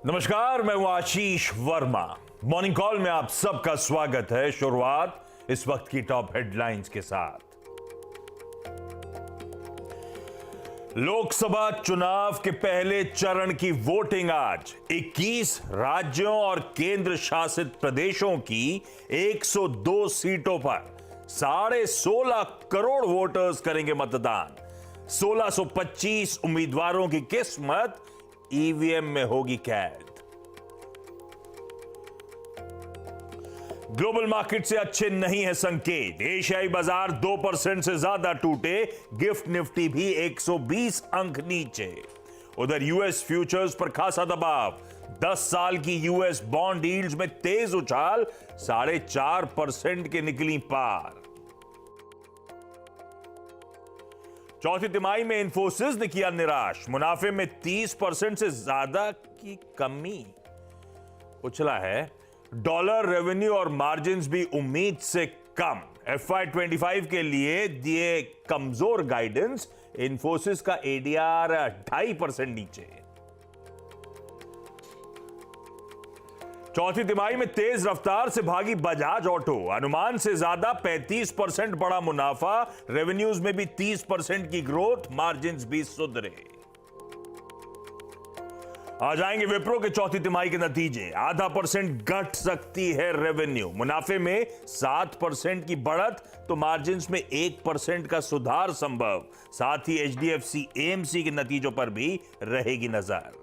नमस्कार, मैं हूं आशीष वर्मा। मॉर्निंग कॉल में आप सबका स्वागत है। शुरुआत इस वक्त की टॉप हेडलाइंस के साथ। लोकसभा चुनाव के पहले चरण की वोटिंग आज 21 राज्यों और केंद्र शासित प्रदेशों की 102 सीटों पर 16.5 करोड़ वोटर्स करेंगे मतदान। 1625 उम्मीदवारों की किस्मत ईवीएम में होगी कैद। ग्लोबल मार्केट से अच्छे नहीं है संकेत। एशियाई बाजार 2% से ज्यादा टूटे। गिफ्ट निफ्टी भी 120 अंक नीचे। उधर यूएस फ्यूचर्स पर खासा दबाव। 10 साल की यूएस बॉन्ड यील्ड्स में तेज उछाल। 4.5% के निकली पार। चौथी तिमाही में इंफोसिस ने किया निराश। मुनाफे में 30% से ज्यादा की कमी। उछला है डॉलर। रेवेन्यू और मार्जिन्स भी उम्मीद से कम। FY25 के लिए दिए कमजोर गाइडेंस। इंफोसिस का एडीआर 2.5% नीचे। चौथी तिमाही में तेज रफ्तार से भागी बजाज ऑटो। अनुमान से ज्यादा 35% बढ़ा मुनाफा। रेवेन्यूज में भी 30% की ग्रोथ। मार्जिन्स भी सुधरे। आ जाएंगे विप्रो के चौथी तिमाही के नतीजे। 0.5% घट सकती है रेवेन्यू। मुनाफे में 7% की बढ़त तो मार्जिन्स में 1% का सुधार संभव। साथ ही HDFC AMC के नतीजों पर भी रहेगी नजर।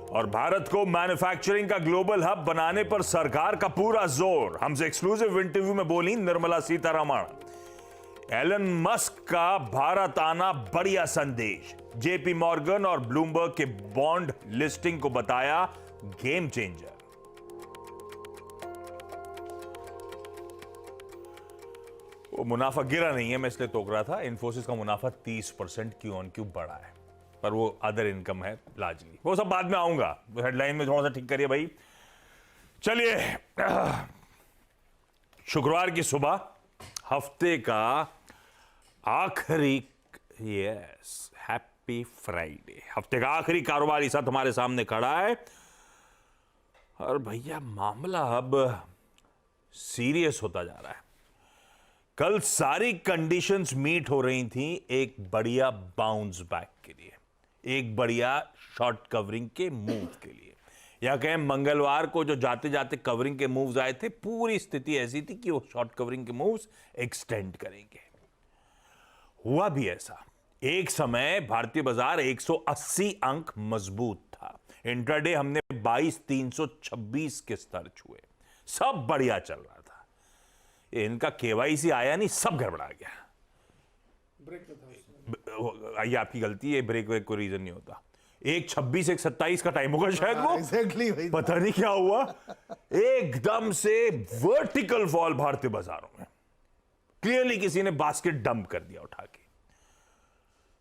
और भारत को मैन्युफैक्चरिंग का ग्लोबल हब बनाने पर सरकार का पूरा जोर। हमसे एक्सक्लूसिव इंटरव्यू में बोली निर्मला सीतारमण। एलन मस्क का भारत आना बढ़िया संदेश। JP मॉर्गन और ब्लूमबर्ग के बॉन्ड लिस्टिंग को बताया गेम चेंजर। वो मुनाफा गिरा नहीं है, मैं इसलिए टोक रहा था। इंफोसिस का मुनाफा 30% क्यू ऑन क्यू बढ़ा है, पर वो अदर इनकम है लार्जली। वो सब बाद में आऊंगा। हेडलाइन में थोड़ा सा ठीक करिए भाई। चलिए, शुक्रवार की सुबह हफ्ते का आखिरी, यस, हैप्पी फ्राइडे। हफ्ते का आखिरी कारोबारी साथ हमारे सामने खड़ा है। और भैया मामला अब सीरियस होता जा रहा है। कल सारी कंडीशंस मीट हो रही थी एक बढ़िया बाउंस बैक के लिए, एक बढ़िया शॉर्ट कवरिंग के मूव के लिए। या कहें मंगलवार को जो जाते जाते कवरिंग के मूव्स आए थे, पूरी स्थिति ऐसी थी कि वो शॉर्ट कवरिंग के मूव्स एक्सटेंड करेंगे। हुआ भी ऐसा। एक समय भारतीय बाजार 180 अंक मजबूत था। इंट्राडे हमने 22,326 के स्तर छुए। सब बढ़िया चल रहा था। इनका KYC आया नहीं, सब गड़बड़ा गया। ये आपकी गलती है। ब्रेक वेक कोई रीजन नहीं होता। 1:26-1:27 का टाइम होगा शायद वो। Exactly, पता नहीं क्या हुआ। एकदम से वर्टिकल फॉल भारतीय बाजारों में। क्लियरली किसी ने बास्केट डंप कर दिया उठा के।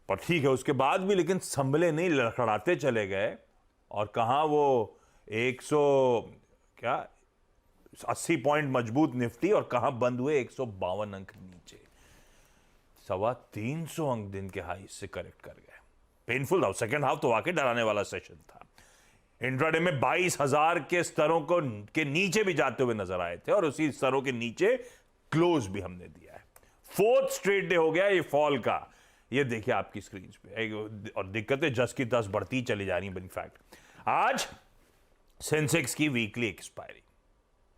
पर ठीक है, उसके बाद भी लेकिन संभले नहीं, लड़खड़ाते चले गए। और कहां वो 80 पॉइंट मजबूत निफ्टी, और कहां बंद हुए 152 अंक नीचे। 325 अंक दिन के हाई से करेक्ट कर गए। पेनफुल था। सेकंड हाफ तो वाकई डराने वाला सेशन था। इंट्राडे में 22,000 के स्तरों के नीचे भी जाते हुए नजर आए थे, और उसी स्तरों के नीचे क्लोज भी हमने दिया है। 4th स्ट्रेट डे हो गया ये फॉल का। ये देखिए आपकी स्क्रीन पे। और दिक्कतें जस की तस बढ़ती चली जा रही हैं। इनफैक्ट आज सेंसेक्स की वीकली एक्सपायरी।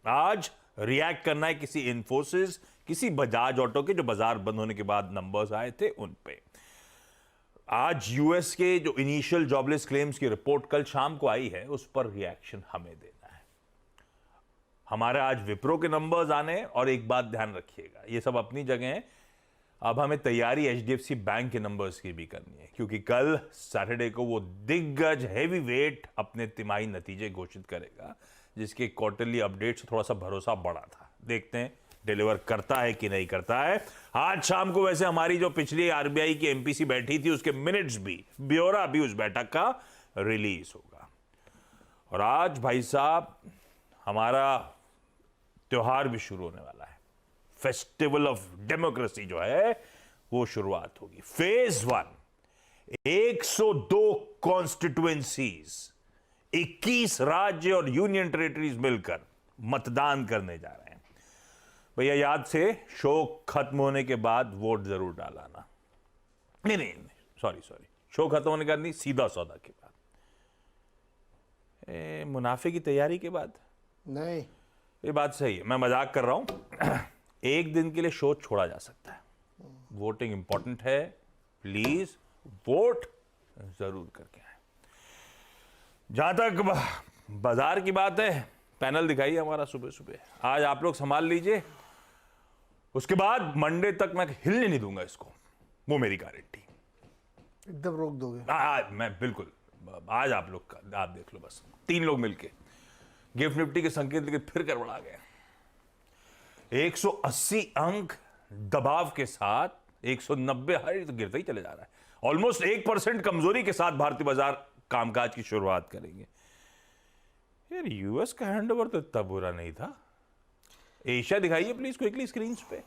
आज रिएक्ट करना है किसी इंफोसिस, किसी बजाज ऑटो के जो बाजार बंद होने के बाद नंबर्स आए थे उन पे। आज यूएस के जो इनिशियल जॉबलेस क्लेम्स की रिपोर्ट कल शाम को आई है, उस पर रिएक्शन हमें देना है। हमारे आज विप्रो के नंबर्स आने। और एक बात ध्यान रखिएगा, ये सब अपनी जगह है। अब हमें तैयारी HDFC बैंक के नंबर्स की भी करनी है, क्योंकि कल सैटरडे को वो दिग्गज हेवी वेट अपने तिमाही नतीजे घोषित करेगा, जिसके क्वार्टरली अपडेट से थोड़ा सा भरोसा बढ़ा था। देखते हैं डिलीवर करता है कि नहीं करता है। आज शाम को वैसे हमारी जो पिछली RBI की MPC बैठी थी, उसके मिनट्स भी, ब्यौरा भी उस बैठक का रिलीज होगा। और आज भाई साहब हमारा त्योहार भी शुरू होने वाला है। फेस्टिवल ऑफ डेमोक्रेसी जो है वो शुरुआत होगी। फेज 1 102 कॉन्स्टिट्यूएंसीज, 21 राज्य और यूनियन टेरिटरीज मिलकर मतदान करने जा रहे हैं। भैया याद से शो खत्म होने के बाद वोट जरूर डालाना। नहीं, सॉरी, शो खत्म होने के बाद नहीं, सीधा सौदा के बाद, मुनाफे की तैयारी के बाद नहीं। ये बात सही है, मैं मजाक कर रहा हूं। एक दिन के लिए शो छोड़ा जा सकता है। वोटिंग इंपॉर्टेंट है, प्लीज वोट जरूर करके आए। जहां तक बाजार की बात है, पैनल दिखाइए हमारा सुबह सुबह, आज आप लोग संभाल लीजिए, उसके बाद मंडे तक मैं हिलने नहीं दूंगा इसको, वो मेरी गारंटी। एकदम रोक दोगे? मैं बिल्कुल, आज आप लोग का आप देख लो, बस 3 लोग मिलके गिफ्ट निफ्टी के संकेत लेके फिर गड़बड़ा गए। 180 अंक दबाव के साथ 190 हर तो गिरता ही चले जा रहा है। ऑलमोस्ट 1% कमजोरी के साथ भारतीय बाजार कामकाज की शुरुआत करेंगे। यार यूएस का हैंडओवर तो इतना बुरा नहीं था। एशिया दिखाइए प्लीज क्विकली स्क्रीन पे।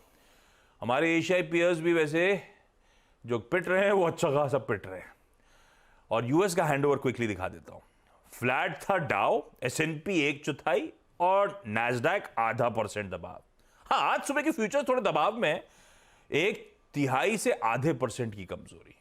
हमारे एशियाई पियर्स भी वैसे जो पिट रहे हैं वो अच्छा खासा पिट रहे हैं। और यूएस का हैंडओवर क्विकली दिखा देता हूं। फ्लैट था डाउ, एसएनपी 1/4 और नैस्डैक 0.5% दबाव। हाँ, आज सुबह के फ्यूचर्स थोड़े दबाव में, 1/3 से %0.5% की कमजोरी,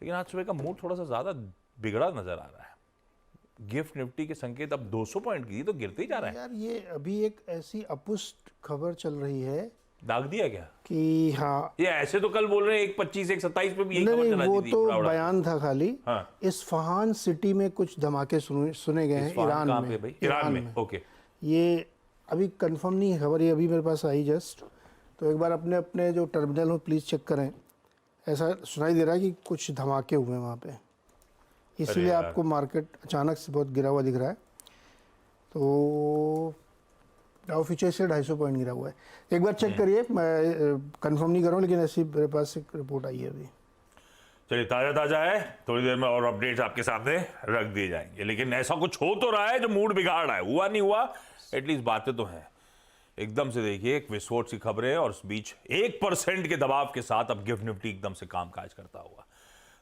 लेकिन आज सुबह का मूड थोड़ा सा ज्यादा बिगड़ा नजर आ रहा है। गिफ्ट निफ्टी के संकेत अब 200 पॉइंट की तो गिरते ही जा रहा है। यार ये अभी एक ऐसी अपुष्ट खबर चल रही है, दाग दिया क्या कि हाँ, ये ऐसे तो कल बोल रहे हैं 1.25 1.27 पे भी यही खबर नहीं, चला वो दी थी, तो उड़ा उड़ा। बयान था खाली। हाँ। इस्फहान सिटी में कुछ धमाके सुने गए हैं, ईरान कहाँ में। पे भाई? ईरान में, ओके। ये अभी कंफर्म नहीं है खबर, ये अभी मेरे पास आई जस्ट, तो एक बार अपने अपने जो टर्मिनल हो प्लीज़ चेक करें। ऐसा सुनाई दे रहा है कि कुछ धमाके हुए हैं वहाँ पे, इसीलिए आपको मार्केट अचानक से बहुत गिरा हुआ दिख रहा है। तो डाउ फ्यूचर से 250 पॉइंट गिरा हुआ है। एक बार चेक करिए, मैं कंफर्म नहीं कर रहा हूँ, लेकिन ऐसी मेरे पास एक रिपोर्ट आई है अभी। चलिए, ताजा है, थोड़ी देर में और अपडेट्स आपके सामने रख दिए जाएंगे। लेकिन ऐसा कुछ हो तो रहा है जो मूड बिगाड़ रहा है। हुआ नहीं हुआ, एटलीस्ट बातें तो हैं। एकदम से देखिए एक विस्फोट की खबरें और उस बीच 1% के दबाव के साथ अब गिफ्ट निफ्टी एकदम से कामकाज करता हुआ।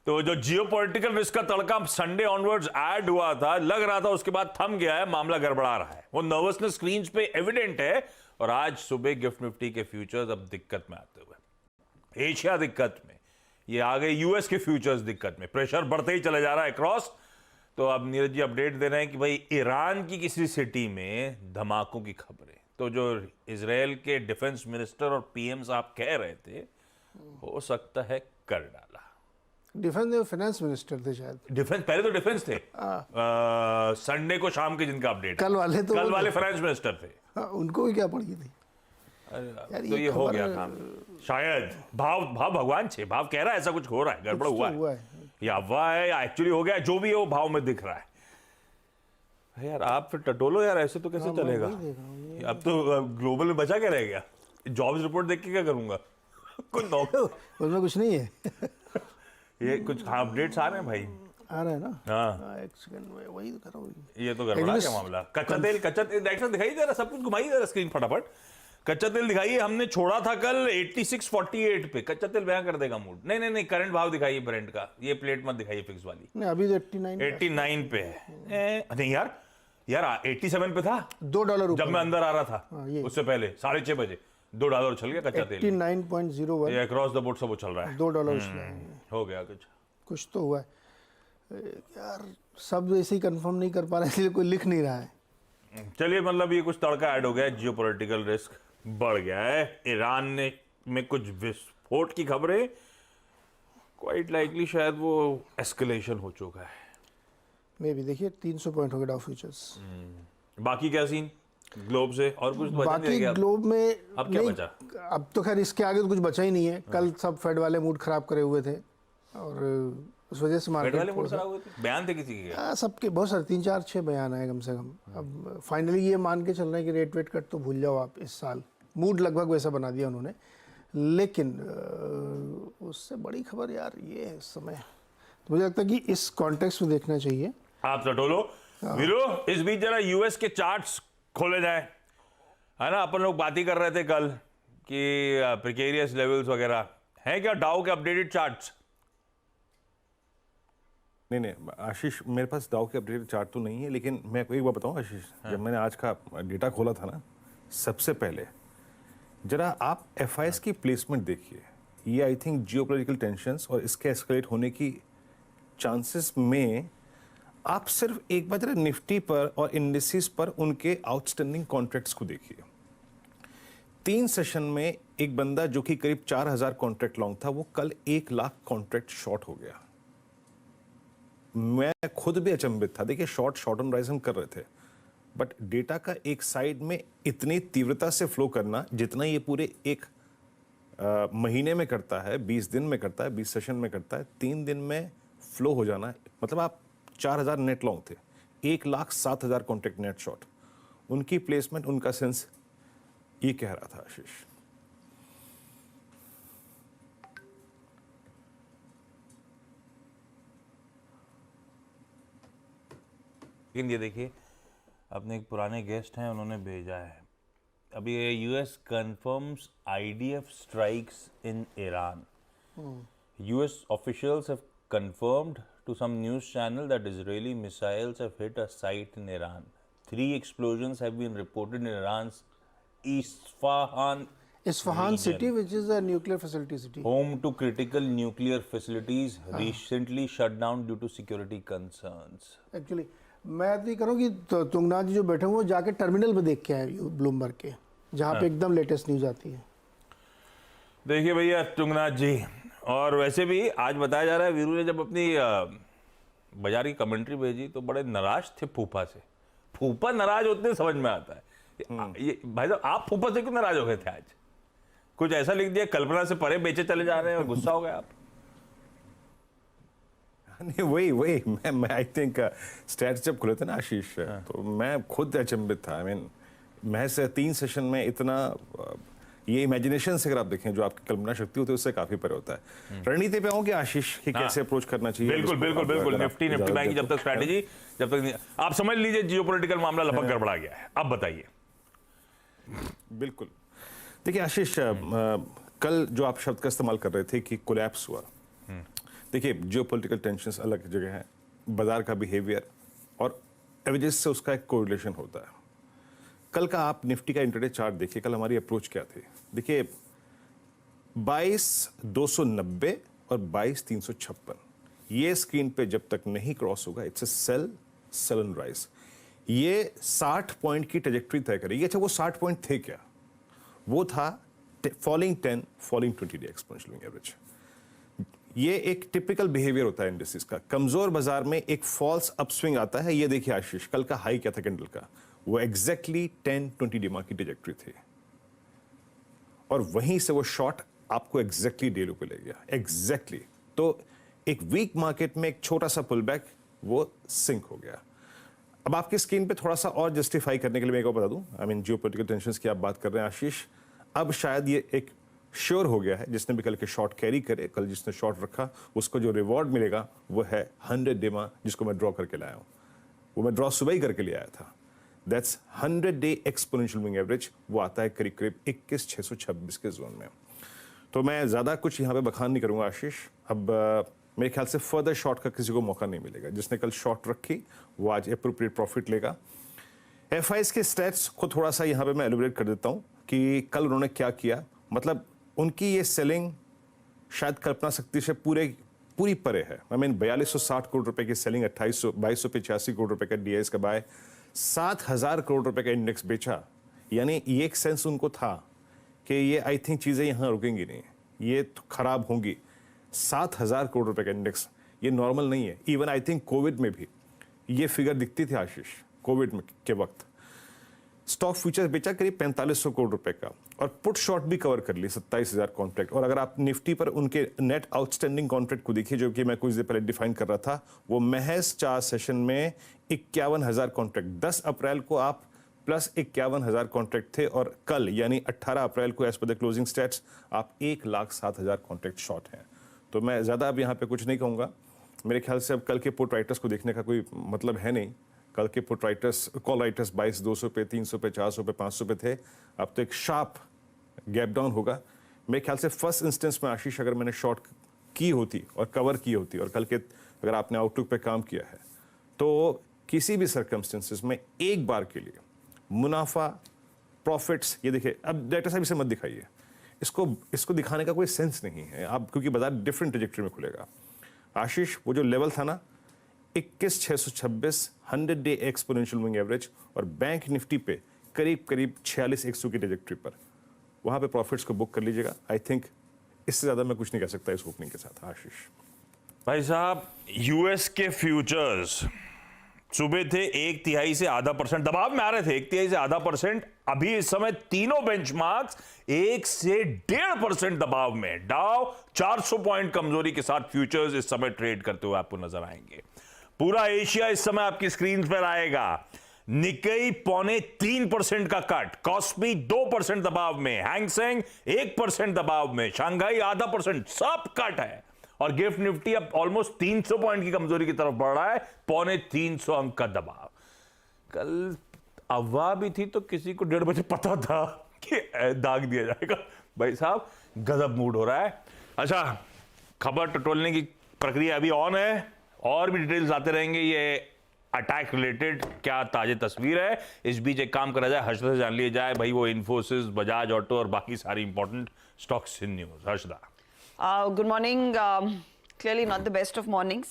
तो जो जियोपॉलिटिकल रिस्क का तड़का संडे ऑनवर्ड्स ऐड हुआ था, लग रहा था उसके बाद थम गया है, मामला गड़बड़ा रहा है। वो नर्वसनेस स्क्रीन पे एविडेंट है। और आज सुबह गिफ्ट निफ्टी के फ्यूचर्स अब दिक्कत में आते हुए, एशिया दिक्कत में, ये आ गए यूएस के फ्यूचर्स दिक्कत में, प्रेशर बढ़ते ही चले जा रहा है क्रॉस। तो अब नीरज जी अपडेट दे रहे हैं कि भाई ईरान की किसी सिटी में धमाकों की खबरें। तो जो इजराइल के डिफेंस मिनिस्टर और पीएम साहब कह रहे थे, हो सकता है कर डाला। डिफेंस फाइनेंस मिनिस्टर थे शायद। डिफेंस, पहले तो डिफेंस थे। संडे को शाम के जिनका अपडेट, कल वाले फाइनेंस मिनिस्टर थे। उनको भी क्या पड़ी थी? यार तो ये हो गया काम शायद। भाव भगवान छे, भाव कह रहा है ऐसा कुछ हो रहा है, गड़बड़ हुआ है, या अफवाह है या एक्चुअली हो गया, जो भी है वो भाव में दिख रहा है। यार आप फिर टटोलो यार, ऐसे तो कैसे चलेगा? अब तो ग्लोबल में बचा क्या रह गया? जॉब्स रिपोर्ट देख के क्या करूंगा? कुछ उसमें कुछ नहीं है। ये कुछ अपडेट्स आ रहे हैं भाई, आ रहा है ना? हाँ, एक सेकंड में वही तो कर रहा हूँ। ये तो गड़बड़ा क्या मामला? कच्चा तेल डायरेक्टर दिखाई दे रहा, सब कुछ घुमाई दे रहा स्क्रीन फटाफट। कच्चा तेल दिखाइए, हमने छोड़ा था कल 86.48 पे। कच्चा तेल बयां कर देगा मूड। नहीं, करंट भाव दिखाइए ब्रेंट का, ये प्लेट मत दिखाइए फिक्स वाली। नहीं, अभी तो 89 पे है। नहीं यार 87 पे था $2 जब मैं अंदर आ रहा था। उससे पहले 6:30 बजे $2 चल गया कच्चा तेल। 89.01 ये अक्रॉस द बोर्ड सब चल रहा है। $2 हो गया कुछ तो हुआ है यार। सब ऐसे ही कंफर्म नहीं कर पा रहे, इसलिए कोई लिख नहीं रहा है। चलिए, मतलब ये कुछ तड़का ऐड हो गया है, जियोपॉलिटिकल रिस्क बढ़ गया है। ईरान में कुछ विस्फोट की खबरें, क्वाइट लाइकली शायद वो एस्केलेशन हो चुका है। मे भी देखिए 300 पॉइंट हो गए डाउ फ्यूचर्स। बाकी क्या सीन ग्लोब से? और कुछ बचा नहीं बाकी गया ग्लोब में अब क्या बचा? अब तो खैर इसके आगे तो कुछ बचा ही नहीं है। कल सब फेड वाले मूड खराब करे हुए थे और उस वजह से मार्केट वाले मूड खराब हुए थे। बयान थे किसी के? हाँ, सबके बहुत सारे 3 4 6 बयान आए कम से कम। अब फाइनली ये मान के चल रहे हैं कि रेट वेट कट तो भूल जाओ आप इस साल। मूड लगभग वैसा बना दिया उन्होंने। लेकिन उससे बड़ी खबर यार ये है इस समय, तो मुझे लगता है कि इस कॉन्टेक्स्ट में देखना चाहिए। आप टटोलो वीरो, इस बीच जरा यूएस के चार्ट्स खोले जाए, है ना? अपन लोग बात ही कर रहे थे कल कि प्रिकेरियस लेवल्स वगैरह हैं क्या? डाउ के अपडेटेड चार्ट्स नहीं नहीं आशीष, मेरे पास दाव के अपडेटेड चार्ट तो नहीं है, लेकिन मैं एक बार बताऊं आशीष, जब मैंने आज का डेटा खोला था ना, सबसे पहले जरा आप एफआईएस की प्लेसमेंट देखिए। ये आई थिंक जियोपॉलिटिकल टेंशंस और इसके एस्केलेट होने की चांसेस में आप सिर्फ एक बार जरा निफ्टी पर और इंडिसेस पर उनके आउटस्टैंडिंग कॉन्ट्रैक्ट्स को देखिए। 3 सेशन में एक बंदा जो कि करीब 4000 कॉन्ट्रैक्ट लॉन्ग था, वो कल 1 लाख कॉन्ट्रैक्ट शॉर्ट हो गया। मैं खुद भी अचंभित था। देखिए शॉर्ट ऑन राइज हम कर रहे थे, बट डेटा का एक साइड में इतनी तीव्रता से फ्लो करना जितना ये पूरे एक महीने में करता है, 20 दिन में करता है, 20 सेशन में करता है, 3 दिन में फ्लो हो जाना, मतलब आप 4000 नेट लॉन्ग थे, 1,07,000 कॉन्ट्रैक्ट नेट शॉर्ट। उनकी प्लेसमेंट, उनका सेंस ये कह रहा था आशीष। लेकिन ये देखिए, अपने एक पुराने गेस्ट हैं, उन्होंने भेजा है अभी ये US confirms IDF strikes in Iran. US officials have confirmed to some news channel that Israeli missiles have hit a site in Iran. 3 explosions have been reported in Iran's Isfahan Isfahan region, city, which is a nuclear facility city. home to critical nuclear facilities, recently shut down due to security concerns. Actually मैं तो ये करूँ कि तुंगनाथ जी जो बैठे हुए वो जाके टर्मिनल पे देख के आए ब्लूमबर्ग के, जहाँ पे एकदम लेटेस्ट न्यूज़ आती है। देखिए भैया तुंगनाथ जी, और वैसे भी आज बताया जा रहा है वीरू ने जब अपनी बाजार की कमेंट्री भेजी तो बड़े नाराज थे फूफा से। फूफा नाराज होते समझ में आता है। ये भाई साहब, आप फूफा से क्यों नाराज हो गए थे आज? कुछ ऐसा लिख दिया, कल्पना से परे बेचे चले जा रहे हैं और गुस्सा हो गए आप? नहीं वही मैं आई थिंक स्टैट्स जब खुले थे ना आशीष, तो मैं खुद अचंभित था। आई मीन महज 3 सेशन में इतना ये इमेजिनेशन से अगर आप देखें, जो आपकी कल्पना शक्ति होती है उससे काफी परे होता है। रणनीति पे आऊंगे आशीष कि कैसे अप्रोच करना चाहिए। बिल्कुल निफ्टी बैंकिंग जब तक स्ट्रैटेजी, जब तक आप समझ लीजिए जियोपॉलिटिकल मामला लगभग गड़बड़ा गया है। अब बताइए। बिल्कुल देखिए आशीष, कल जो आप शब्द का इस्तेमाल कर रहे थे कि कोलैप्स हुआ, देखिए जियोपॉलिटिकल टेंशंस अलग जगह है, बाजार का बिहेवियर और एवरेज से उसका एक कोरिलेशन होता है। कल का आप निफ्टी का इंट्राडे चार्ट देखिए, कल हमारी अप्रोच क्या थी। देखिए 22,290 और 22,356, ये स्क्रीन पे जब तक नहीं क्रॉस होगा it's a sell and rise. ये 60 पॉइंट की ट्रेजेक्टरी तय करेगी। अच्छा वो 60 पॉइंट थे क्या? वो था falling 10 falling 20 day exponential average. ये एक टिपिकल बिहेवियर होता है इंडिसेस का। कमजोर बाजार में एक फॉल्स अपस्विंग आता है। ये देखिए आशीष, कल का हाई क्या था कैंडल का? वो एग्जैक्टली 10-20 डे की ट्रेजेक्टरी थी, और वहीं से वो शॉर्ट आपको एग्जैक्टली डे लो पे ले गया। एग्जैक्टली तो एक वीक मार्केट में एक छोटा सा पुल बैक वो सिंक हो गया। अब आपकी स्क्रीन पे थोड़ा सा और जस्टिफाई करने के लिए मैं एक और बता दूं, आई मीन जियोपॉलिटिकल टेंशंस की आप बात कर रहे हैं आशीष, अब शायद ये एक श्योर हो गया है, जिसने भी कल के शॉर्ट कैरी करे, कल जिसने शॉर्ट रखा उसको जो रिवॉर्ड मिलेगा वो है 100 डेमा, जिसको मैं ड्रॉ करके लाया हूं। वो मैं ड्रॉ सुबह ही करके ले आया था। That's 100 day exponential moving average. वो आता है करीब करीब 21,626 के जोन में। तो मैं ज़्यादा कुछ यहाँ पे बखान नहीं करूँगा आशीष। अब मेरे ख्याल से फर्दर शॉर्ट का किसी को मौका नहीं मिलेगा। जिसने कल शॉर्ट रखी वो आज एप्रोप्रिएट प्रॉफिट लेगा। एफआईएस के स्टैट्स को थोड़ा सा यहाँ पे मैं एलिब्रेट कर देता हूँ कि कल उन्होंने क्या किया। मतलब उनकी ये सेलिंग शायद कल्पना शक्ति से पूरी परे है। आई मीन 4260 करोड़ रुपए की सेलिंग, 2285 करोड़ रुपए का डीआईएस का बाय, 7000 करोड़ रुपए का इंडेक्स बेचा। यानी ये एक सेंस उनको था कि ये आई थिंक चीज़ें यहाँ रुकेंगी नहीं, ये तो खराब होंगी। 7000 करोड़ रुपए का इंडेक्स, ये नॉर्मल नहीं है। इवन आई थिंक कोविड में भी ये फिगर दिखती थी आशीष। कोविड में के वक्त स्टॉक फ्यूचर्स बेचा करीब 4500 करोड़ रुपए का, और पुट शॉर्ट भी कवर कर ली 27,000 कॉन्ट्रैक्ट। और अगर आप निफ्टी पर उनके नेट आउटस्टैंडिंग कॉन्ट्रैक्ट को देखिए, जो कि मैं कुछ देर पहले डिफाइन कर रहा था, वो महज 4 सेशन में 51,000 कॉन्ट्रैक्ट। 10 अप्रैल को आप प्लस 51,000 कॉन्ट्रैक्ट थे, और कल यानी 18 अप्रैल को as per the closing stats आप 1,07,000 कॉन्ट्रैक्ट शॉर्ट हैं। तो मैं ज़्यादा अब यहाँ पे कुछ नहीं कहूँगा। मेरे ख्याल से अब कल के पुट राइटर्स को देखने का कोई मतलब है नहीं। कल के पुट राइटर्स, कॉल राइटर्स 22,200 पे, 300 पे, 400 पे, 500 पे थे। अब तो एक शार्प गैप डाउन होगा। मेरे ख्याल से फर्स्ट इंस्टेंस में आशीष, अगर मैंने शॉर्ट की होती और कवर की होती और कल के अगर आपने आउटलुक पे काम किया है तो किसी भी सर्कमस्टेंसेस में एक बार के लिए मुनाफा प्रॉफिट्स, ये देखिए, अब डायरेक्टर साहब इसे मत दिखाइए, इसको दिखाने का कोई सेंस नहीं है आप, क्योंकि बाजार डिफरेंट ट्रेजेक्टरी में खुलेगा। आशीष, वो जो लेवल था ना 21,626 100 डे एक्सपोनेंशियल मूविंग एवरेज और बैंक निफ्टी पे करीब करीब 46,100 की ट्रेजेक्टरी पर, वहां पे प्रॉफिट्स को बुक कर लीजिएगा। आई थिंक इससे ज्यादा मैं कुछ नहीं कह सकता इस ओपनिंग के साथ। आशीष भाई साहब, यूएस के फ्यूचर्स सुबह थे 1/3 से आधा % दबाव में आ रहे थे, 1/3 से आधा %। अभी इस समय तीनों बेंचमार्क्स 1 से 1.5% दबाव में। डाउ 400 पॉइंट कमजोरी के साथ फ्यूचर्स इस समय ट्रेड करते हुए आपको नजर आएंगे। पूरा एशिया इस समय आपकी स्क्रीन पर आएगा। निक्केई 0.25% का कट, कॉस्पी 2% दबाव में, हैंगसेंग 1% दबाव में, शंघाई आधा %, सब कट है। और गिफ्ट निफ्टी अब ऑलमोस्ट 300 पॉइंट की कमजोरी की तरफ बढ़ रहा है, 350 अंक का दबाव। कल अफवाह भी थी तो किसी को 1:30 बजे पता था कि दाग दिया जाएगा। भाई साहब, गजब मूड हो रहा है। अच्छा, खबर टटोलने की प्रक्रिया अभी ऑन है, और भी डिटेल्स आते रहेंगे। ये अटैक रिलेटेड क्या ताजे तस्वीर है, इस बीच एक काम करा जाए, हर्षदा से जान लिया जाए भाई वो इन्फोसिस, बजाज ऑटो और बाकी सारी important stocks in news. Harshada, Good morning. Clearly not the best of mornings.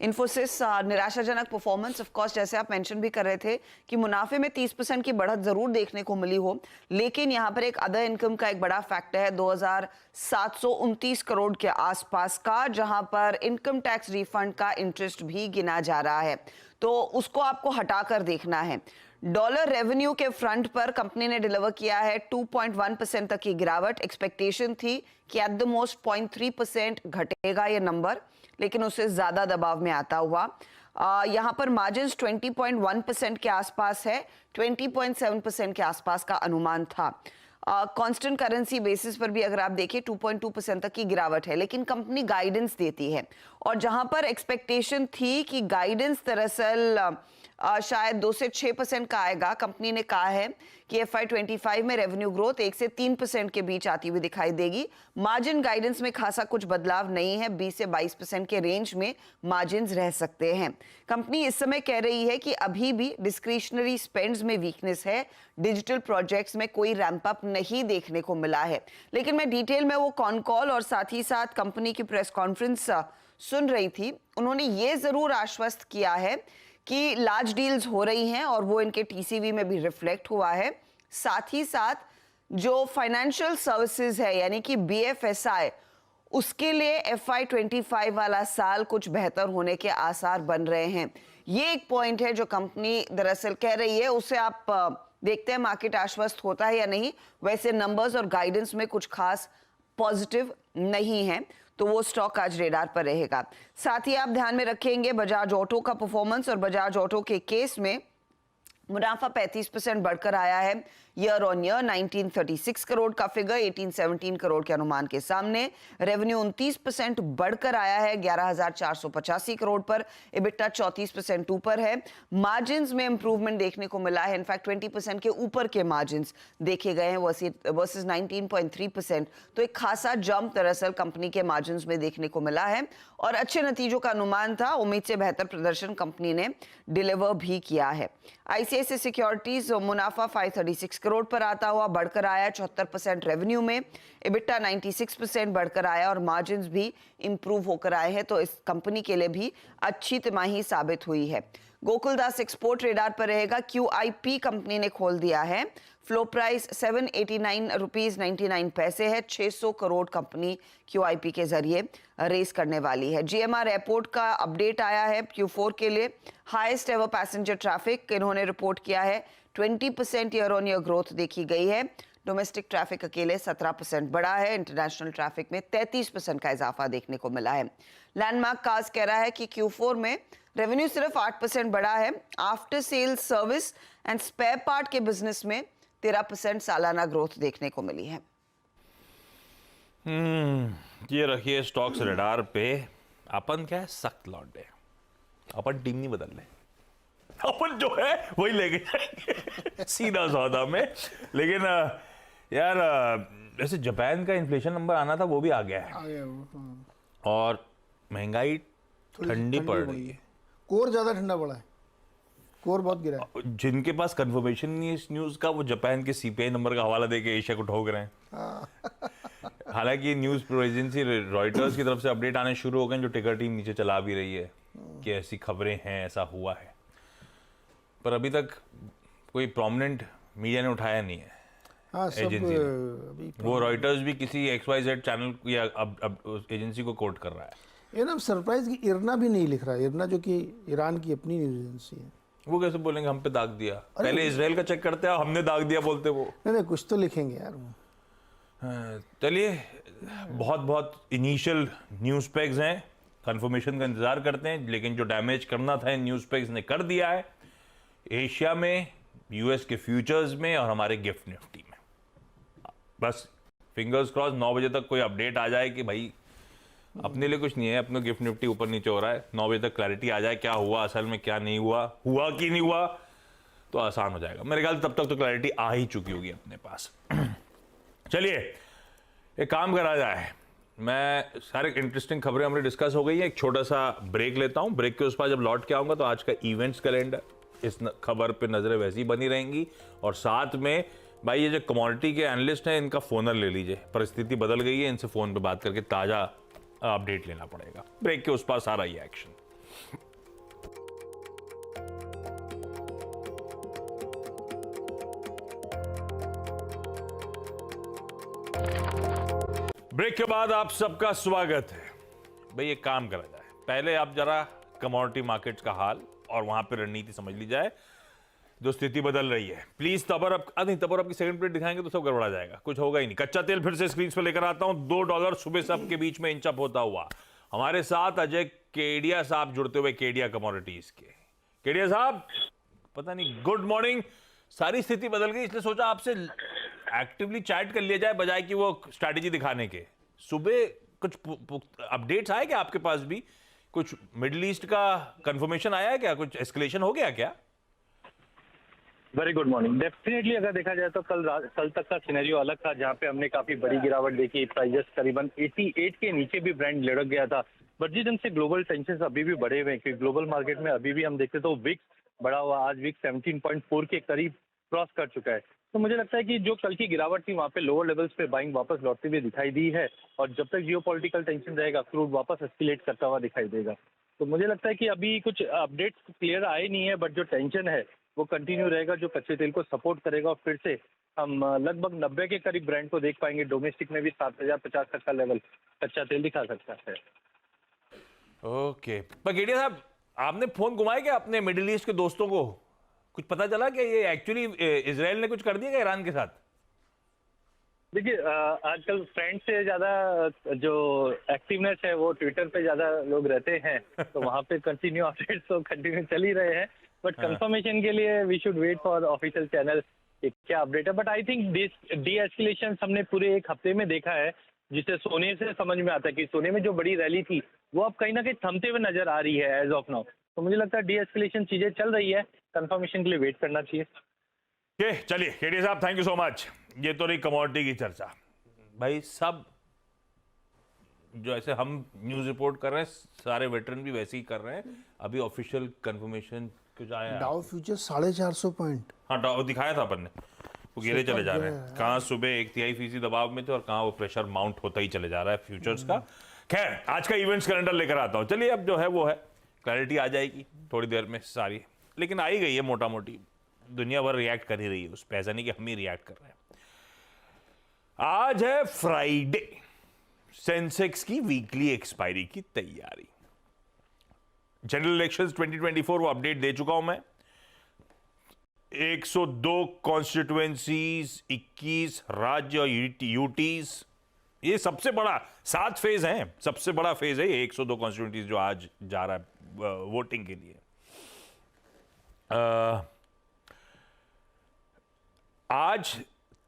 Infosys निराशाजनक परफॉर्मेंस, ऑफ कोर्स जैसे आप मेंशन भी कर रहे थे कि मुनाफे में 30% की बढ़त जरूर देखने को मिली हो, लेकिन यहाँ पर एक अदर इनकम का एक बड़ा फैक्टर है 2,729 करोड़ के आसपास का, जहां पर इनकम टैक्स रिफंड का इंटरेस्ट भी गिना जा रहा है, तो उसको आपको हटाकर देखना है। डॉलर रेवेन्यू के फ्रंट पर कंपनी ने डिलीवर किया है 2.1% तक की गिरावट। एक्सपेक्टेशन थी कि एट द मोस्ट 0.3% घटेगा ये नंबर, लेकिन उससे ज्यादा दबाव में आता हुआ। यहां पर मार्जिन्स 20.1% के आसपास है, 20.7% के आसपास का अनुमान था। कांस्टेंट करेंसी बेसिस पर भी अगर आप देखिए 2.2% तक की गिरावट है, लेकिन कंपनी गाइडेंस देती है, और जहां पर एक्सपेक्टेशन थी कि गाइडेंस दरअसल शायद 2 से 6% का आएगा, कंपनी ने कहा है कि FY25 में रेवेन्यू ग्रोथ 1 से 3% के बीच आती हुई दिखाई देगी। मार्जिन गाइडेंस में खासा कुछ बदलाव नहीं है, 20 से 22% के रेंज में मार्जिन्स रह सकते हैं। कंपनी इस समय कह रही है कि अभी भी डिस्क्रिशनरी स्पेंड्स में वीकनेस है, डिजिटल प्रोजेक्ट्स में कोई रैंप अप नहीं देखने को मिला है। लेकिन मैं डिटेल में वो कॉन कॉल और साथ ही साथ कंपनी की प्रेस कॉन्फ्रेंस सुन रही थी। उन्होंने ये जरूर आश्वस्त किया है कि लार्ज डील्स हो रही हैं और वो इनके टीसीवी में भी रिफ्लेक्ट हुआ है। साथ ही साथ जो फाइनेंशियल सर्विसेज है यानी कि BFSI, उसके लिए FY25 वाला साल कुछ बेहतर होने के आसार बन रहे हैं। ये एक पॉइंट है जो कंपनी दरअसल कह रही है, उससे आप देखते हैं मार्केट आश्वस्त होता है या नहीं। वैसे नंबर्स और गाइडेंस में कुछ खास पॉजिटिव नहीं है, तो वो स्टॉक आज रेडार पर रहेगा। साथ ही आप ध्यान में रखेंगे बजाज ऑटो का परफॉर्मेंस, और बजाज ऑटो के केस में मुनाफा 35% बढ़कर आया है ईयर ऑन ईयर। 1936 करोड़ का फिगर 1817 करोड़ के अनुमान के सामने। रेवेन्यू 29% बढ़कर आया है 11,485 करोड़ पर। EBITDA 34% ऊपर है। मार्जिन्स में इंप्रूवमेंट देखने को मिला है, इनफैक्ट 20% के ऊपर के मार्जिन्स देखे गए हैं वर्सेस 19.3%। तो एक खासा जंप दरअसल कंपनी के मार्जिन्स में देखने को मिला है, और अच्छे नतीजों का अनुमान था। उम्मीद से बेहतर प्रदर्शन कंपनी ने डिलीवर भी किया है। ICICI सिक्योरिटीज मुनाफा 536 करोड़ पर आता हुआ बढ़कर आया 74% रेवेन्यू में। EBITDA 96% बढ़कर आया और मार्जिन्स भी इंप्रूव होकर आए हैं, तो इस कंपनी के लिए भी अच्छी तिमाही साबित हुई है। गोकुलदास एक्सपोर्ट रेडार पर रहेगा। QIP कंपनी ने खोल दिया है। फ्लो प्राइस 789 रुपीज 99 पैसे है। 600 करोड़ कंपनी QIP के जरिए रेस करने वाली है। GMR एयरपोर्ट का अपडेट आया है Q4 के लिए। हाईएस्ट एवर पैसेंजर ट्रैफिक इन्होंने रिपोर्ट किया है। 20% ईयर ऑन ईयर ग्रोथ देखी गई है। डोमेस्टिक ट्रैफिक अकेले 17% बढ़ा है। इंटरनेशनल ट्रैफिक में 33% का इजाफा देखने को मिला है। लैंडमार्क कार्स कह रहा है कि Q4 में रेवेन्यू सिर्फ 8% बढ़ा है। After sales service and spare part के बिजनेस में 13% सालाना ग्रोथ देखने को मिली है। ये रखिए स्टॉक्स रेडार पे। अपन क्या है, सख्त लौंडे, अपन टीम नहीं बदल रहे, अपन जो है वही लेके जाएंगे सीधा सौदा में। लेकिन यार वैसे जापान का इन्फ्लेशन नंबर आना था, वो भी आ गया है। और महंगाई ठंडी पड़ रही है। कोर ज़्यादा ठंडा पड़ा है, कोर बहुत गिरा है। जिनके पास कंफर्मेशन नहीं है इस न्यूज़ का, वो जापान के सीपीआई नंबर का हवाला देके एशिया को ठोक रहे हैं। हालांकि न्यूज़ एजेंसी रॉयटर्स की तरफ से अपडेट आने शुरू हो गए, जो टिकर टीम नीचे चला भी रही है कि ऐसी खबरें हैं, ऐसा हुआ है, पर अभी तक कोई प्रोमिनेंट मीडिया ने उठाया नहीं है। हाँ, सब एजेंसी ने। अभी वो रॉयटर्स भी किसी XYZ चैनल या अब उस एजेंसी को कोट कर रहा है। ये ना सरप्राइज की इरना भी नहीं लिख रहा है, इरना जो कि ईरान की अपनी न्यूज़ एजेंसी है। वो कैसे बोलेंगे हम पे दाग दिया? पहले इसराइल का चेक करते हैं, हमने दाग दिया बोलते वो। नहीं, कुछ तो लिखेंगे यार वो। हाँ, चलिए, बहुत बहुत इनिशियल न्यूज़ पैक्स हैं, कंफर्मेशन का इंतजार करते हैं, लेकिन जो डैमेज करना था इन न्यूज़ पैक्स ने कर दिया है, एशिया में, यूएस के फ्यूचर्स में और हमारे गिफ्ट निफ्टी में। बस फिंगर्स क्रॉस 9 बजे तक कोई अपडेट आ जाए कि भाई अपने लिए कुछ नहीं है, अपना गिफ्ट निफ्टी ऊपर नीचे हो रहा है, 9 बजे तक क्लैरिटी आ जाए क्या हुआ असल में, क्या नहीं हुआ, हुआ कि नहीं हुआ, तो आसान हो जाएगा मेरे ख्याल। तब तक तो क्लैरिटी आ ही चुकी होगी अपने पास। चलिए, एक काम करा जाए, मैं सारे इंटरेस्टिंग खबरें हमारी डिस्कस हो गई है, एक छोटा सा ब्रेक लेता हूं। ब्रेक के उस पर जब लौट के आऊंगा तो आज का इवेंट्स कैलेंडर, इस खबर पे नजरें वैसी बनी रहेंगी, और साथ में भाई ये जो कमोडिटी के एनालिस्ट हैं इनका फोनर ले लीजिए, परिस्थिति बदल गई है, इनसे फोन पे बात करके ताजा अपडेट लेना पड़ेगा। ब्रेक के उस पार सारा ये एक्शन। ब्रेक के बाद आप सबका स्वागत है। भाई एक काम करा जाए, पहले आप जरा कमोडिटी मार्केट्स का हाल और वहां पे रणनीति समझ ली जाए, जो स्थिति बदल रही है। प्लीज तबर अब की सेकंड प्लेट दिखाएंगे तो सब गड़बड़ा जाएगा, कुछ होगा ही नहीं। कच्चा तेल फिर से स्क्रीन पे लेकर आता हूं, $2 सुबह सब के बीच में इंचअप होता हुआ। हमारे साथ अजय केडिया साहब जुड़ते हुए, केडिया कमोडिटीज के। केडिया साहब, पता नहीं, गुड मॉर्निंग। सारी स्थिति बदल गई, इसलिए सोचा आपसे एक्टिवली चैट कर लिया जाए बजाय कि वो स्ट्रैटेजी दिखाने के। सुबह कुछ अपडेट्स आए क्या आपके पास भी? कुछ मिडिल ईस्ट का कंफर्मेशन आया है क्या? कुछ एस्केलेशन हो गया क्या? Very good morning. डेफिनेटली अगर देखा जाए तो कल तक का सिनेरियो अलग था, जहां पे हमने काफी बड़ी गिरावट देखी। प्राइजेस करीबन 88 के नीचे भी ब्रांड लुढ़क गया था। बट जिस ढंग से ग्लोबल टेंशन अभी भी बढ़े हुए हैं, क्योंकि ग्लोबल मार्केट में अभी भी हम देखते तो विक्स बढ़ा हुआ, आज विक्स 17.4 के करीब क्रॉस कर चुका है। तो मुझे लगता है कि जो कल की गिरावट थी वहाँ पे लोअर लेवल्स पे बाइंग वापस लौटती हुई दिखाई दी है, और जब तक जियोपॉलिटिकल टेंशन रहेगा क्रूड वापस एस्केलेट करता हुआ दिखाई देगा। तो मुझे लगता है कि अभी कुछ अपडेट्स क्लियर आए नहीं है, बट जो टेंशन है वो कंटिन्यू रहेगा, जो कच्चे तेल को सपोर्ट करेगा, और फिर से हम लगभग 90 के करीब ब्रांड को देख पाएंगे। डोमेस्टिक में भी 7050 तक का लेवल कच्चा तेल दिखा सकता है। ओके, पर केडिया साहब, आपने फोन घुमाया क्या अपने मिडिल ईस्ट के दोस्तों को? कुछ पता चला कि ये एक्चुअली इजराइल ने कुछ कर दिया क्या ईरान के साथ? देखिए, आजकल फ्रेंड से ज्यादा जो एक्टिवनेस है वो ट्विटर पे ज्यादा लोग रहते हैं, तो वहाँ पे कंटिन्यू अपडेट्स तो कंटिन्यू चल ही रहे हैं। बट कंफर्मेशन के लिए we should wait for official channel क्या अपडेट है। But I think de-escalation हमने पूरे एक हफ्ते में देखा है, जिसे सोने से समझ में आता है कि सोने में जो बड़ी रैली थी वो अब कहीं ना कहीं थमते हुए नजर आ रही है एज ऑफ नाउ। तो मुझे लगता है डी एस्केलेशन चीजें चल रही है, कंफर्मेशन के लिए वेट करना चाहिए। चलिए केडिया साहब, थैंक यू सो मच। ये तो रही कमोडिटी की चर्चा। भाई सब जो ऐसे हम न्यूज रिपोर्ट कर रहे हैं, सारे वेटरन भी वैसे ही कर रहे हैं। अभी ऑफिशियल कंफर्मेशन कुछ आया? डाउ फ्यूचर 450 पॉइंट। हाँ, डाउ दिखाया था अपन ने, वो गिरे चले जा रहे हैं। कहाँ सुबह 1/3% दबाव में थे और कहाँ वो प्रेशर माउंट होता ही चले जा रहा है फ्यूचर्स का। खैर, आज का इवेंट्स कैलेंडर लेकर आता हूँ। चलिए, अब जो है वो है, क्लैरिटी आ जाएगी थोड़ी देर में सारी, लेकिन आ ही गई है मोटा मोटी। दुनिया भर रिएक्ट कर ही रही है उस पर, ऐसा नहीं कि हम ही रिएक्ट कर रहे हैं। आज है फ्राइडे, सेंसेक्स की वीकली एक्सपायरी की तैयारी। जनरल इलेक्शंस 2024 वो अपडेट दे चुका हूं मैं। 102 कॉन्स्टिट्यूएंसीज, 21 राज्य और यूटीज, ये सबसे बड़ा 7 फेज है, सबसे बड़ा फेज है ये 102 कॉन्स्टिट्यूएंसीज जो आज जा रहा है वोटिंग के लिए। आज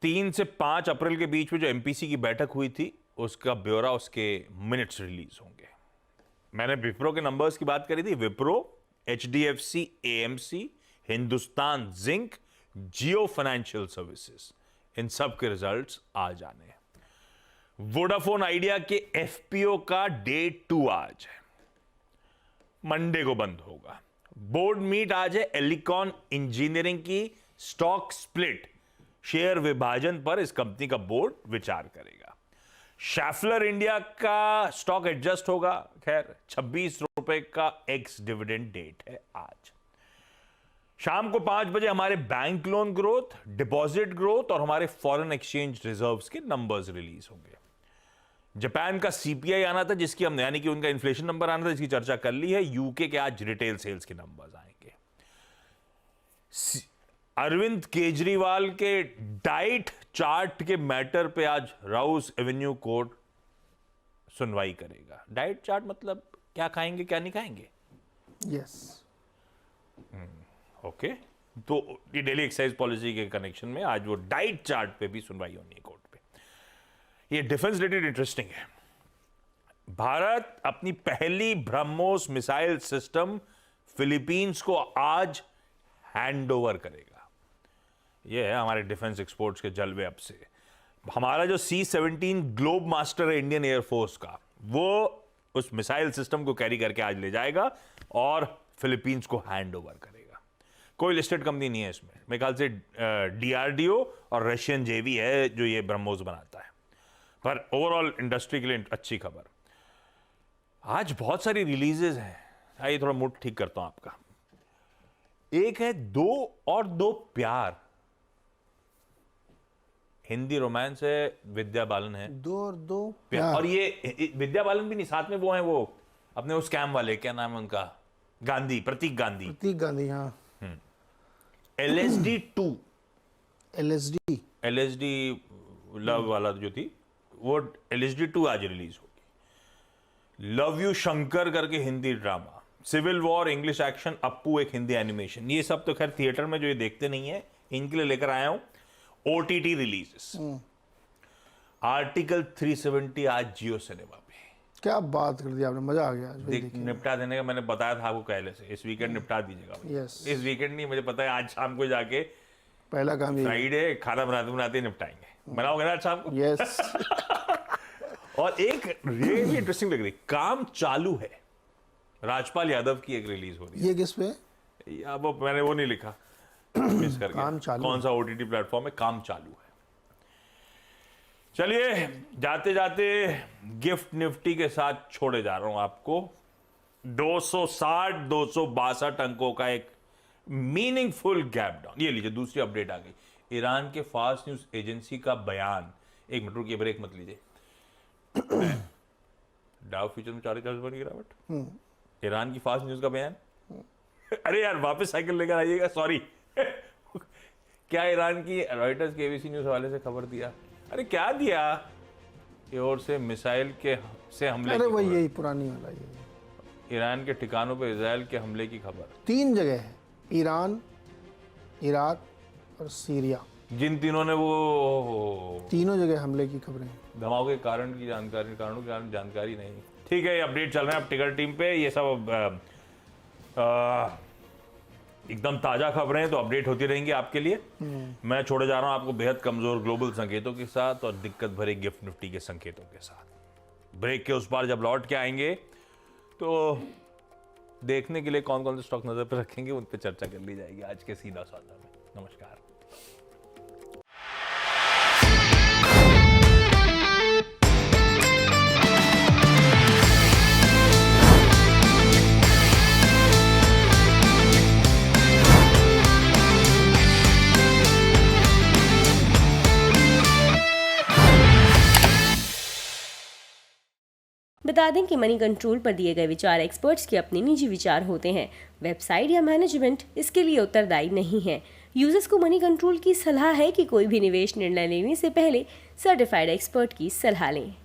3 से 5 अप्रैल के बीच में जो एमपीसी की बैठक हुई थी, उसका ब्यौरा, उसके मिनट्स रिलीज होंगे। मैंने विप्रो के नंबर्स की बात करी थी। Wipro, HDFC, AMC, Hindustan zinc, Jio financial services, इन सब के रिजल्ट्स आ जाने हैं। वोडाफोन आइडिया के एफपीओ का डे 2 आज है, मंडे को बंद होगा। बोर्ड मीट आज है। एलिकॉन इंजीनियरिंग की स्टॉक स्प्लिट, शेयर विभाजन पर इस कंपनी का बोर्ड विचार करेगा। शैफलर इंडिया का स्टॉक एडजस्ट होगा। खैर 26 रुपए का एक्स डिविडेंड डेट है आज। शाम को 5 बजे हमारे bank loan growth, deposit growth और हमारे फॉरेन एक्सचेंज रिजर्व्स के नंबर्स रिलीज होंगे। जापान का सीपीआई आना था, जिसकी हमने यानी कि उनका इन्फ्लेशन नंबर आना था, जिसकी चर्चा कर ली है। यूके के आज रिटेल सेल्स के नंबर्स आएंगे। अरविंद केजरीवाल के डाइट चार्ट के मैटर पे आज राउस एवेन्यू कोर्ट सुनवाई करेगा। डाइट चार्ट मतलब क्या खाएंगे क्या नहीं खाएंगे। यस। ओके, तो ये डेली एक्सरसाइज पॉलिसी के कनेक्शन में आज वो डाइट चार्ट पे भी सुनवाई होनी है कोर्ट पे। ये डिफेंस रिलेटेड इंटरेस्टिंग है। भारत अपनी पहली ब्रह्मोस मिसाइल सिस्टम फिलीपींस को आज हैंड ओवर करेगा। ये है हमारे डिफेंस एक्सपोर्ट्स के जलवे। अब से हमारा जो C-17 ग्लोब मास्टर है इंडियन एयरफोर्स का, वो उस मिसाइल सिस्टम को कैरी करके आज ले जाएगा और फिलीपींस को हैंड ओवर करेगा। कोई लिस्टेड कंपनी नहीं है इसमें, मेरे ख्याल से DRDO और रशियन जेवी है जो ये ब्रह्मोस बनाता है। पर ओवरऑल इंडस्ट्री के लिए अच्छी खबर। आज बहुत सारी रिलीजेस हैं। आइए थोड़ा मूड ठीक करता हूं आपका। एक है 2 और 2 प्यार, हिंदी रोमांस है, विद्या बालन है। 2 और 2 प्यार। और ये विद्या बालन भी नहीं, साथ में वो है वो अपने वो स्कैम वाले, क्या नाम है उनका, गांधी, प्रतीक गांधी। हाँ। LSD 2 LSD लव वाला जो थी, वो LSD 2 आज रिलीज होगी। लव यू शंकर करके Hindi drama, civil war English action, Appu एक हिंदी एनिमेशन। ये सब तो खैर थिएटर में जो ये देखते नहीं है, इनके लिए लेकर आया हूं OTT रिलीजेस। आर्टिकल 370 आज जियो सिनेमा पे। क्या बात कर दी आपने, मजा आ गया। निपटा देने का मैंने बताया था आपको पहले से, इस वीकेंड निपटा दीजिएगा भाई। Yes. इस वीकेंड नहीं, मुझे पता है आज शाम को जाके, पहला काम ये। फ्राइडे खाना बनाते बनाते निपटाएंगे। बनाओगे ना आज शाम को? यस। और एक ये भी इंटरेस्टिंग लग रही, काम चालू है, राजपाल यादव की एक रिलीज हो रही है। ये किस पे? अब मैंने वो नहीं लिखा, मिस कर काम गया। चालू कौन सा OTT प्लेटफॉर्म है? काम चालू है। चलिए जाते जाते गिफ्ट निफ्टी के साथ छोड़े जा रहा हूं आपको। 260-262 अंकों का एक मीनिंगफुल गैप डाउन। ये लीजिए दूसरी अपडेट आ गई। ईरान के फास्ट न्यूज एजेंसी का बयान। एक मिनट रुकिए, ब्रेक मत लीजिए। डाउ फ्यूचर में 4% की गिरावट। ईरान की फास्ट न्यूज का बयान। अरे यार वापस साइकिल लेकर आइएगा, सॉरी। क्या ईरान की रॉयटर्स के ABC न्यूज वाले से खबर दिया? अरे क्या दिया? ये और से मिसाइल के से हमले। अरे वही यही पुरानी वाला ये। ईरान के ठिकानों पर इजराइल के हमले की खबर। 3 जगह है, ईरान, इराक और सीरिया। जिन तीनों ने वो तीनों जगह हमले की खबरें। धमाके के कारण की जानकारी, कारणों के कारण जानकारी नहीं। ठीक है, ये अपडेट चल रहे हैं अब टिकर टीम पे। ये सब एकदम ताजा खबरें हैं, तो अपडेट होती रहेंगी आपके लिए। मैं छोड़े जा रहा हूं आपको बेहद कमजोर ग्लोबल संकेतों के साथ और दिक्कत भरे गिफ्ट निफ्टी के संकेतों के साथ। ब्रेक के उस पार जब लौट के आएंगे तो देखने के लिए कौन कौन से स्टॉक नजर पर रखेंगे, उन पर चर्चा कर ली जाएगी आज के सीधा सौदा में। नमस्कार। बता दें कि मनी कंट्रोल पर दिए गए विचार एक्सपर्ट्स के अपने निजी विचार होते हैं। वेबसाइट या मैनेजमेंट इसके लिए उत्तरदायी नहीं है। यूजर्स को मनी कंट्रोल की सलाह है कि कोई भी निवेश निर्णय लेने से पहले सर्टिफाइड एक्सपर्ट की सलाह लें।